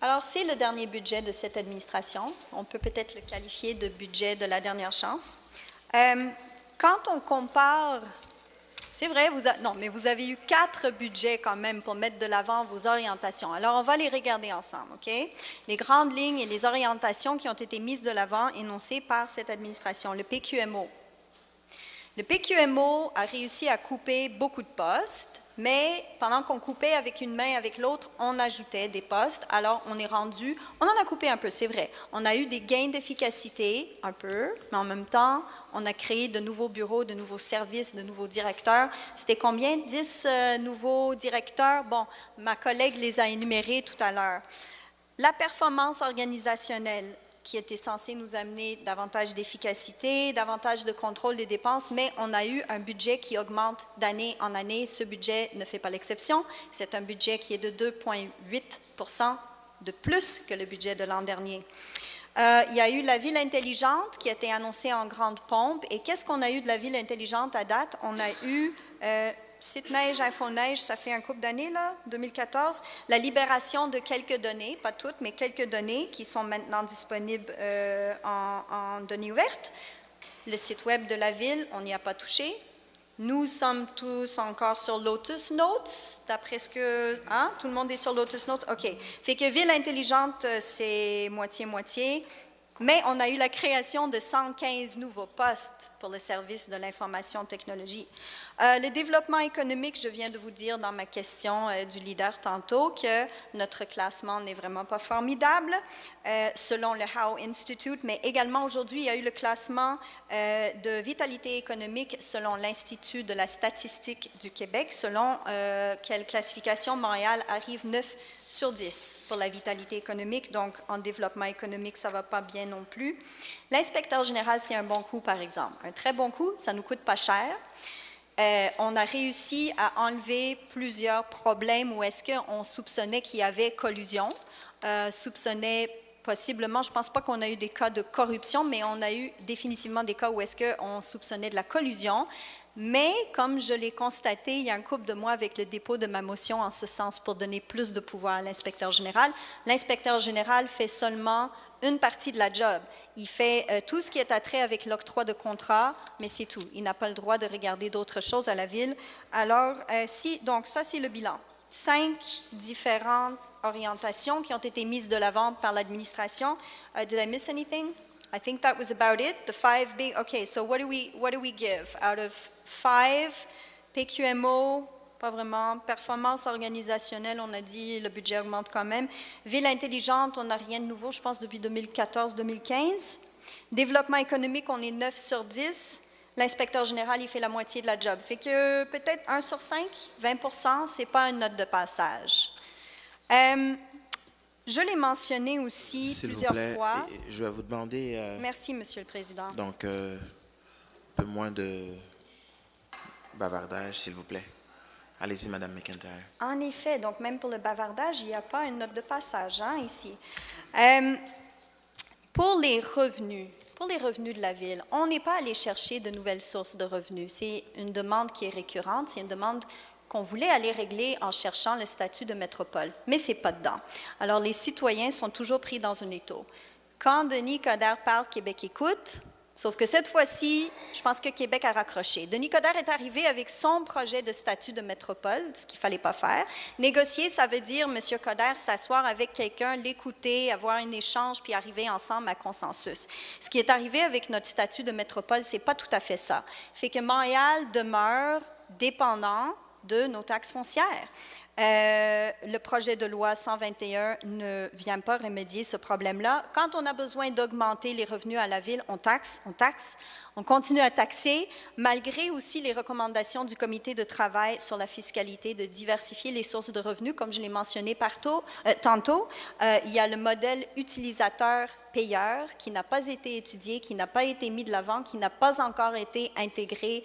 Alors, c'est le dernier budget de cette administration. On peut peut-être le qualifier de budget de la dernière chance. Quand on compare, c'est vrai, non, mais vous avez eu 4 budgets quand même pour mettre de l'avant vos orientations. Alors, on va les regarder ensemble, OK? Les grandes lignes et les orientations qui ont été mises de l'avant énoncées par cette administration. Le PQMO. Le PQMO a réussi à couper beaucoup de postes, mais pendant qu'on coupait avec une main et avec l'autre, on ajoutait des postes. Alors, on en a coupé un peu, c'est vrai. On a eu des gains d'efficacité, un peu, mais en même temps, on a créé de nouveaux bureaux, de nouveaux services, de nouveaux directeurs. C'était combien? 10 nouveaux directeurs? Bon, ma collègue les a énumérés tout à l'heure. La performance organisationnelle, qui était censé nous amener davantage d'efficacité, davantage de contrôle des dépenses, mais on a eu un budget qui augmente d'année en année. Ce budget ne fait pas l'exception. C'est un budget qui est de 2,8 % de plus que le budget de l'an dernier. Il y a eu la ville intelligente qui a été annoncée en grande pompe. Et qu'est-ce qu'on a eu de la ville intelligente à date? On a eu Site Neige, InfoNeige, ça fait un couple d'années, là, 2014. La libération de quelques données, pas toutes, mais quelques données qui sont maintenant disponibles en données ouvertes. Le site web de la ville, on n'y a pas touché. Nous sommes tous encore sur Lotus Notes, d'après ce que... Hein? Tout le monde est sur Lotus Notes? OK. Fait que Ville intelligente, c'est moitié-moitié. Mais on a eu la création de 115 nouveaux postes pour le service de l'information technologie. Le développement économique, je viens de vous dire dans ma question du leader tantôt que notre classement n'est vraiment pas formidable selon le Howe Institute, mais également aujourd'hui, il y a eu le classement de vitalité économique selon l'Institut de la statistique du Québec, selon quelle classification Montréal arrive 9 sur 10 pour la vitalité économique, donc en développement économique, ça ne va pas bien non plus. L'inspecteur général, c'était un bon coup, par exemple. Un très bon coup, ça ne nous coûte pas cher. On a réussi à enlever plusieurs problèmes où est-ce qu'on soupçonnait qu'il y avait collusion, soupçonnait possiblement, je ne pense pas qu'on a eu des cas de corruption, mais on a eu définitivement des cas où est-ce qu'on soupçonnait de la collusion. Mais, comme je l'ai constaté il y a un couple de mois avec le dépôt de ma motion en ce sens pour donner plus de pouvoir à l'inspecteur général, l'inspecteur général fait seulement une partie de la job. Il fait tout ce qui est attrait avec l'octroi de contrat, mais c'est tout. Il n'a pas le droit de regarder d'autres choses à la ville. Alors, donc ça, c'est le bilan. 5 différentes orientations qui ont été mises de l'avant par l'administration. Did I miss anything? I think that was about it. The 5 big. Okay, so what do we give out of 5? PQMO, pas vraiment. Performance organisationnelle, on a dit le budget augmente quand même. Ville intelligente, on n'a rien de nouveau, je pense, depuis 2014-2015. Développement économique, on est 9 sur 10. L'inspecteur général, il fait la moitié de la job. Fait que peut-être 1 sur 5, 20 %, ce n'est pas une note de passage. Je l'ai mentionné aussi plusieurs fois. Je vais vous demander... Merci, Monsieur le Président. Donc, un peu moins de bavardage, s'il vous plaît. Allez-y, Madame McIntyre. En effet, donc même pour le bavardage, il n'y a pas une note de passage ici. Pour les revenus de la Ville, on n'est pas allé chercher de nouvelles sources de revenus. C'est une demande qui est récurrente, c'est une demande qu'on voulait aller régler en cherchant le statut de métropole, mais ce n'est pas dedans. Alors, les citoyens sont toujours pris dans un étau. Quand Denis Coderre parle, Québec écoute, sauf que cette fois-ci, je pense que Québec a raccroché. Denis Coderre est arrivé avec son projet de statut de métropole, ce qu'il ne fallait pas faire. Négocier, ça veut dire, M. Coderre, s'asseoir avec quelqu'un, l'écouter, avoir un échange, puis arriver ensemble à consensus. Ce qui est arrivé avec notre statut de métropole, ce n'est pas tout à fait ça. Fait que Montréal demeure dépendant de nos taxes foncières. Le projet de loi 121 ne vient pas remédier ce problème-là. Quand on a besoin d'augmenter les revenus à la Ville, on taxe, on continue à taxer, malgré aussi les recommandations du comité de travail sur la fiscalité de diversifier les sources de revenus. Comme je l'ai mentionné tantôt, il y a le modèle utilisateur-payeur qui n'a pas été étudié, qui n'a pas été mis de l'avant, qui n'a pas encore été intégré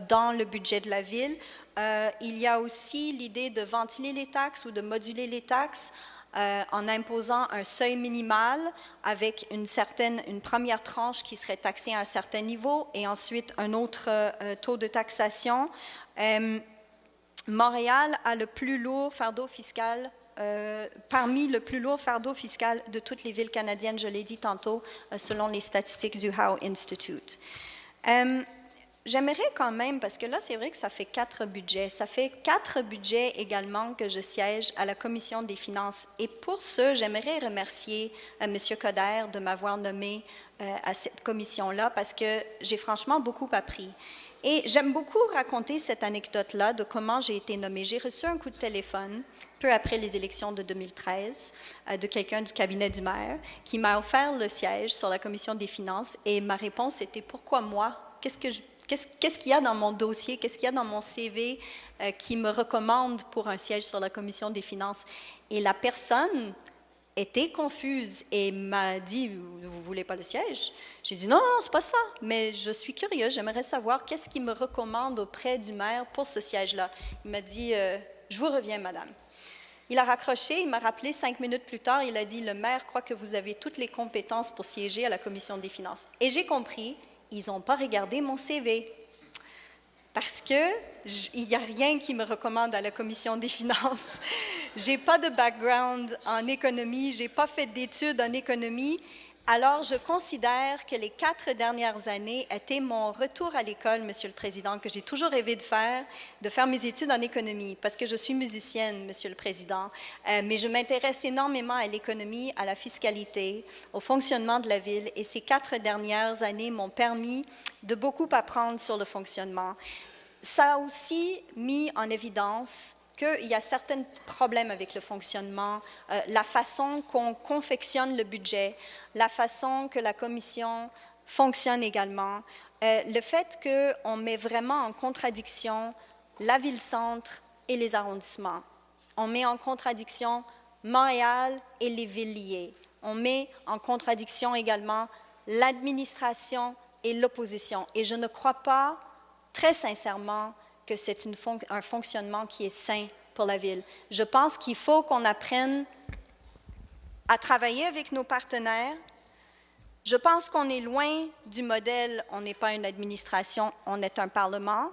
dans le budget de la Ville. Il y a aussi l'idée de ventiler les taxes ou de moduler les taxes en imposant un seuil minimal avec une première tranche qui serait taxée à un certain niveau et ensuite un autre taux de taxation. Montréal a le plus lourd fardeau fiscal parmi le plus lourd fardeau fiscal de toutes les villes canadiennes, je l'ai dit tantôt, selon les statistiques du Howe Institute. J'aimerais quand même, parce que là, c'est vrai que ça fait 4 budgets. Ça fait 4 budgets également que je siège à la Commission des finances. Et pour ce, j'aimerais remercier M. Coderre de m'avoir nommé à cette commission-là parce que j'ai franchement beaucoup appris. Et j'aime beaucoup raconter cette anecdote-là de comment j'ai été nommée. J'ai reçu un coup de téléphone peu après les élections de 2013 de quelqu'un du cabinet du maire qui m'a offert le siège sur la Commission des finances et ma réponse était « Pourquoi moi? Qu'est-ce qu'il y a dans mon dossier? Qu'est-ce qu'il y a dans mon CV qui me recommande pour un siège sur la Commission des finances? » Et la personne était confuse et m'a dit « Vous ne voulez pas le siège? » J'ai dit « Non, non, c'est pas ça, mais je suis curieuse, j'aimerais savoir qu'est-ce qu'il me recommande auprès du maire pour ce siège-là. » Il m'a dit « Je vous reviens, madame. » Il a raccroché, il m'a rappelé 5 minutes plus tard, il a dit « Le maire croit que vous avez toutes les compétences pour siéger à la Commission des finances. » Et j'ai compris. Ils n'ont pas regardé mon CV parce qu'il n'y a rien qui me recommande à la Commission des finances. Je n'ai pas de background en économie, je n'ai pas fait d'études en économie. Alors, je considère que les 4 dernières années étaient mon retour à l'école, Monsieur le Président, que j'ai toujours rêvé de faire mes études en économie, parce que je suis musicienne, Monsieur le Président, mais je m'intéresse énormément à l'économie, à la fiscalité, au fonctionnement de la ville, et ces 4 dernières années m'ont permis de beaucoup apprendre sur le fonctionnement. Ça a aussi mis en évidence qu'il y a certains problèmes avec le fonctionnement, la façon qu'on confectionne le budget, la façon que la commission fonctionne également, le fait qu'on met vraiment en contradiction la ville-centre et les arrondissements. On met en contradiction Montréal et les villes liées. On met en contradiction également l'administration et l'opposition. Et je ne crois pas, très sincèrement, que c'est un fonctionnement qui est sain pour la ville. Je pense qu'il faut qu'on apprenne à travailler avec nos partenaires. Je pense qu'on est loin du modèle « on n'est pas une administration, on est un parlement ».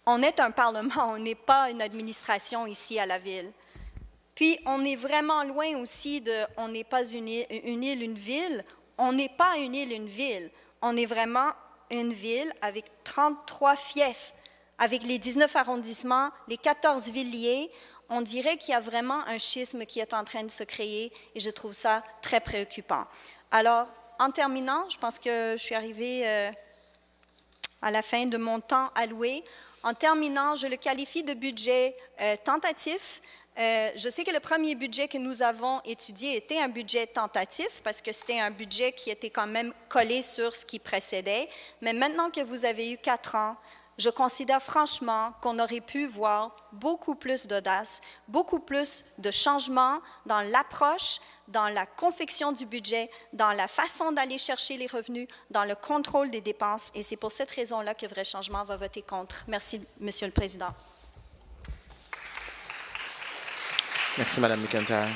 On est un parlement, on n'est pas une administration ici à la ville. Puis, on est vraiment loin aussi de « on n'est pas une île, une ville ». On n'est pas une île, une ville. On est vraiment une ville avec 33 fiefs. Avec les 19 arrondissements, les 14 villes liées, on dirait qu'il y a vraiment un schisme qui est en train de se créer et je trouve ça très préoccupant. Alors, en terminant, je pense que je suis arrivée à la fin de mon temps alloué. En terminant, je le qualifie de budget tentatif. Je sais que le premier budget que nous avons étudié était un budget tentatif parce que c'était un budget qui était quand même collé sur ce qui précédait. Mais maintenant que vous avez eu 4 ans, je considère franchement qu'on aurait pu voir beaucoup plus d'audace, beaucoup plus de changements dans l'approche, dans la confection du budget, dans la façon d'aller chercher les revenus, dans le contrôle des dépenses. Et c'est pour cette raison-là que Vrai Changement va voter contre. Merci, Monsieur le Président. Merci, Mme McIntyre.